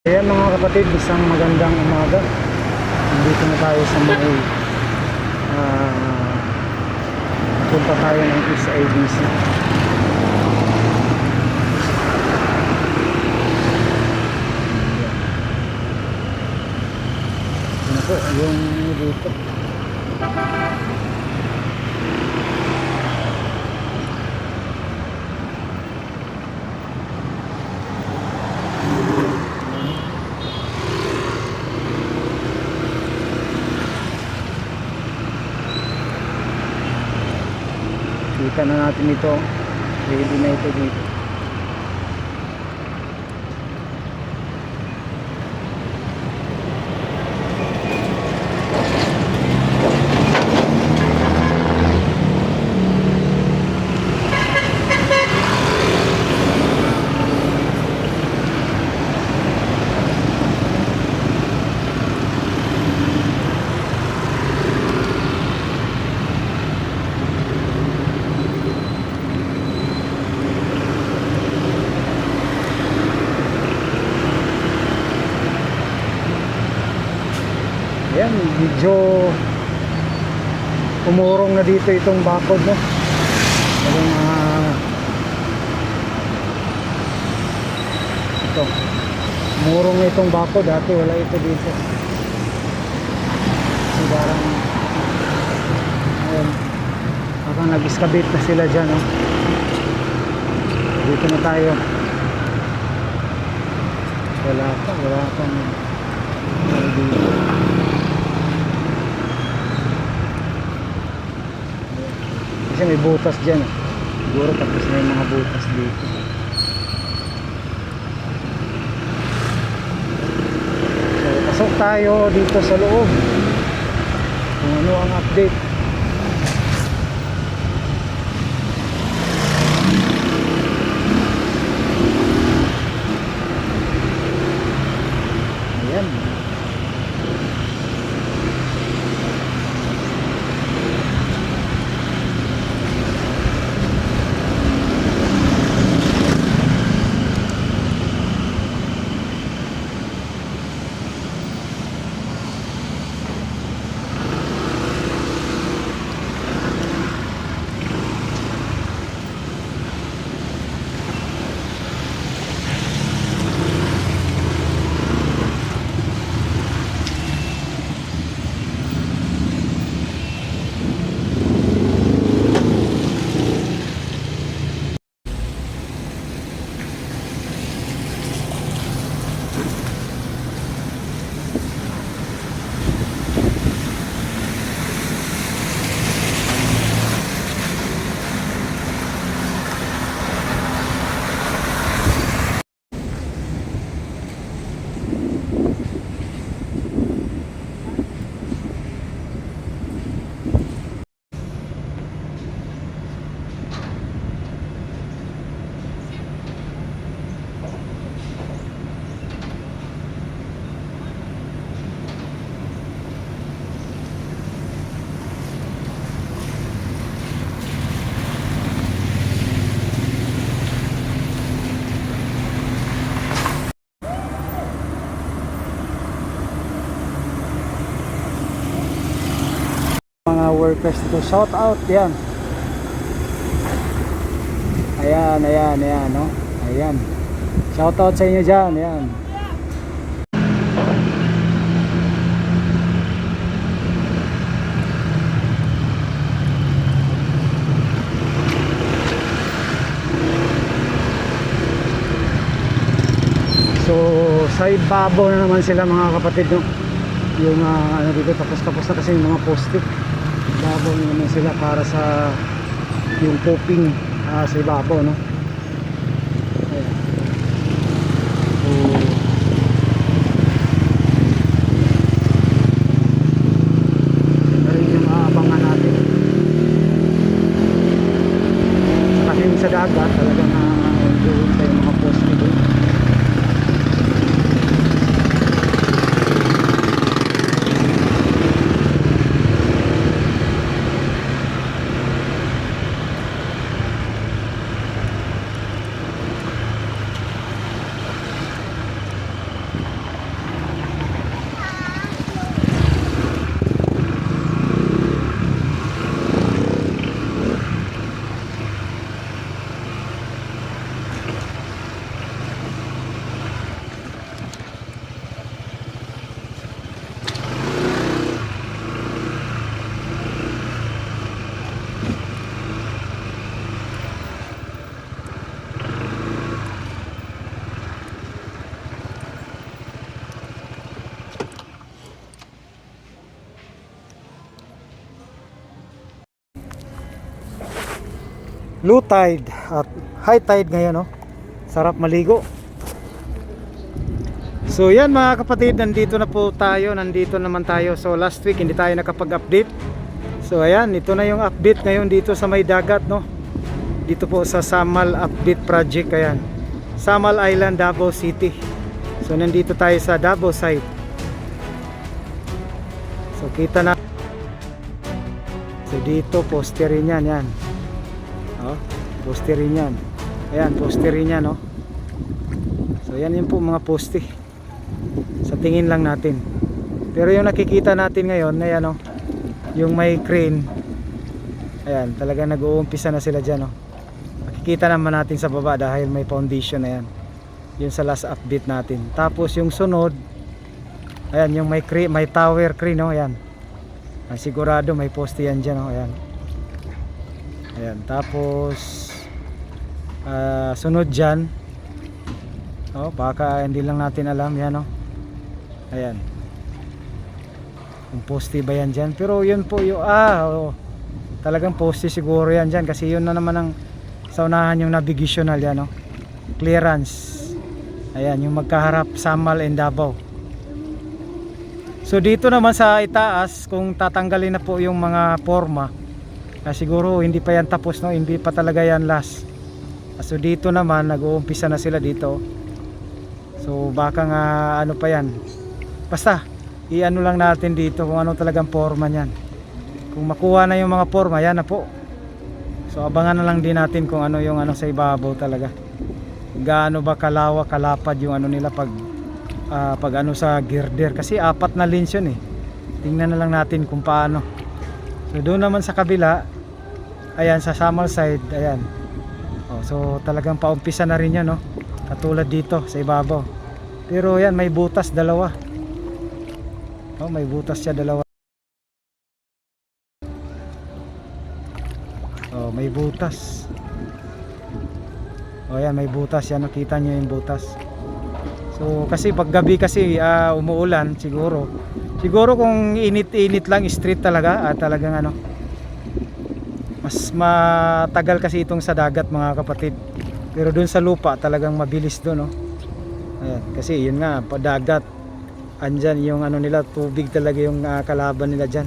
Ayan mga kapatid, isang magandang umaga. Nandito na tayo sa may punta tayo ng SIBC. Ano po, yung dito. Kita na natin ito. Ready na ito dito. Ayan, medyo umurong na dito itong bakod, no? Ito, umurong na itong bakod. Dati wala ito dito. Kasi parang ayan, parang nag-iskabit na sila dyan, no? Dito na tayo. Wala pa dito. Kasi may butas dyan, siguro tapos na yung mga butas dito. So pasok tayo dito sa loob kung ano ang update. Ayan. Mga workers dito, shout out yan. Ayan, no? Ayan. Shout out sa inyo dyan, ayan. So, sa ibabaw na naman sila mga kapatid, no? Yung ano dito, tapos na kasi yung mga poste. Ibabaw na naman sila para sa yung coping sa ibabaw, no? Ayan. So, yun na rin yung aabangan natin. Kasi sa dagat talagang doon tayo mga poste doon. low tide at high tide ngayon, no? Sarap maligo. So yan mga kapatid, nandito na po tayo, nandito naman tayo. So last week hindi tayo nakapag-update. So ayan, ito na yung update ngayon dito sa may dagat, no? Dito po sa Samal Update Project, ayan. Samal Island, Davao City. So nandito tayo sa Davao side. So kita na. So dito poste rin yan. Oh, poste rin yan. Ayan, poste rin yan, no? So yan yung po mga poste. Sa tingin lang natin. Pero yung nakikita natin ngayon, ayan, no? Yung may crane. Ayan, talaga nag-uumpisa na sila dyan, no? Makikita naman natin sa baba dahil may foundation na yan. Yun sa last update natin. Tapos yung sunod, ayan, yung may crane, may tower crane, no? Ayan. Sigurado may poste yan dyan, no? Ayan. Ayan, tapos sunod dyan, oh, baka hindi lang natin alam yan, no? Ayan, kung poste ba yan dyan, pero yun po yung oh, talagang poste siguro yan dyan, kasi yun na naman ang sa unahan yung navigational yan, no? Clearance. Ayan, yung magkaharap Samal and Davao. So dito naman sa itaas, kung tatanggalin na po yung mga forma, siguro hindi pa yan tapos, no? Hindi pa talaga yan last. So dito naman nag-uumpisa na sila dito. So baka nga ano pa yan, basta i-ano lang natin dito kung ano talagang forma niyan. Kung makuha na yung mga forma, yan na po. So abangan na lang din natin kung ano yung ano sa ibabaw talaga. Gaano ba kalawak, kalapad yung ano nila pag ano sa girder, kasi 4 na lines yun, eh. Tingnan na lang natin kung paano. So doon naman sa kabila, ayan sa Samal side, ayan. Oh, so talagang paumpisa na rin yan, no? Katulad dito sa ibabaw. Pero yan, may butas dalawa. Oh, may butas siya dalawa. Oh, may butas. Oh, yan, may butas yan, nakita nyo yung butas. So kasi pag gabi kasi umuulan, siguro kung init-init lang, straight talaga, talagang ano, mas matagal kasi itong sa dagat mga kapatid. Pero dun sa lupa talagang mabilis dun, no? Ayan, kasi yun nga, padagat, andyan yung ano nila, tubig talaga yung kalaban nila dyan,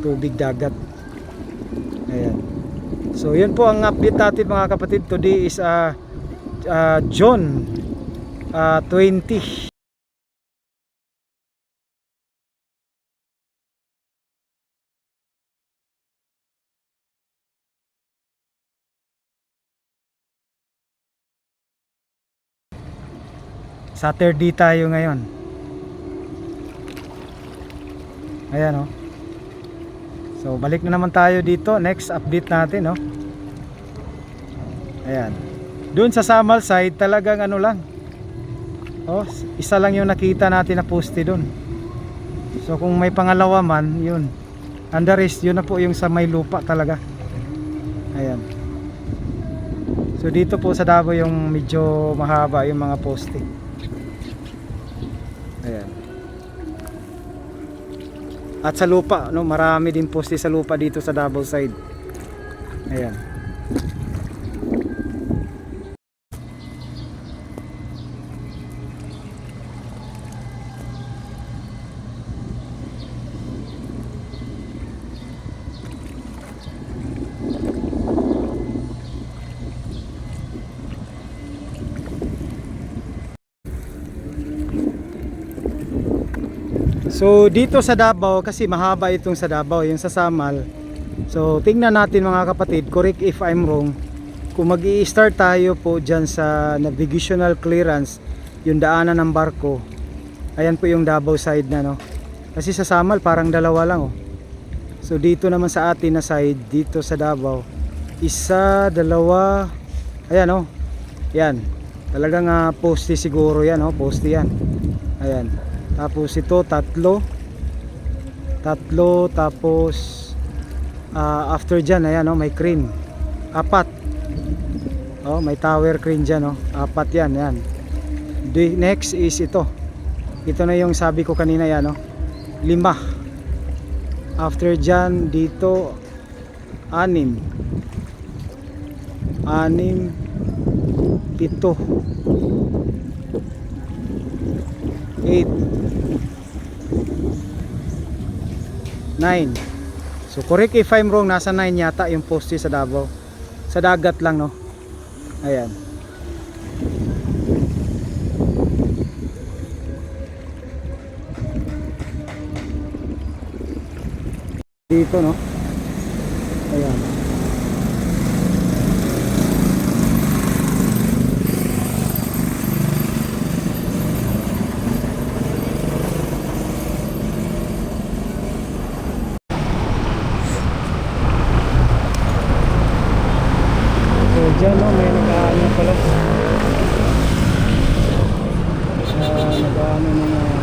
tubig dagat. Ayan. So yun po ang update natin mga kapatid. Today is June 20. Saturday tayo ngayon. Ayan, oh. So balik na naman tayo dito. Next update natin, oh. Ayan. Doon sa Samal side talagang ano lang, oh, isa lang yung nakita natin na poste doon. So kung may pangalawa man, yun. And the rest, yun na po yung sa may lupa talaga. Ayan. So dito po sa Davao yung medyo mahaba yung mga poste. Ayan. At sa lupa, no, marami din poste sa lupa dito sa Davao side. Ayan. So dito sa Davao, kasi mahaba itong sa Davao, yung sa Samal. So tingnan natin mga kapatid, correct if I'm wrong, kung mag-i-start tayo po dyan sa navigational clearance, yung daanan ng barko, ayan po yung Davao side na, no? Kasi sa Samal parang dalawa lang, oh. So dito naman sa atin na side, dito sa Davao, isa, dalawa, ayan, oh. Yan, talagang poste siguro yan, oh. Poste yan. Ayan. Tapos ito tatlo, tapos after dyan, ayan, oh, may crane, 4, oh, may tower crane dyan, oh, 4 yan, yan. The next is ito na yung sabi ko kanina, yan, oh, 5. After dyan dito 6, 6, 7, 8, 9. So correct if I'm wrong, nasa 9 yata yung poste sa Davao. Sa dagat lang, no? Ayan. Dito, no? Ayan. So dyan, no, may nag-ano pala. Nag-ano ng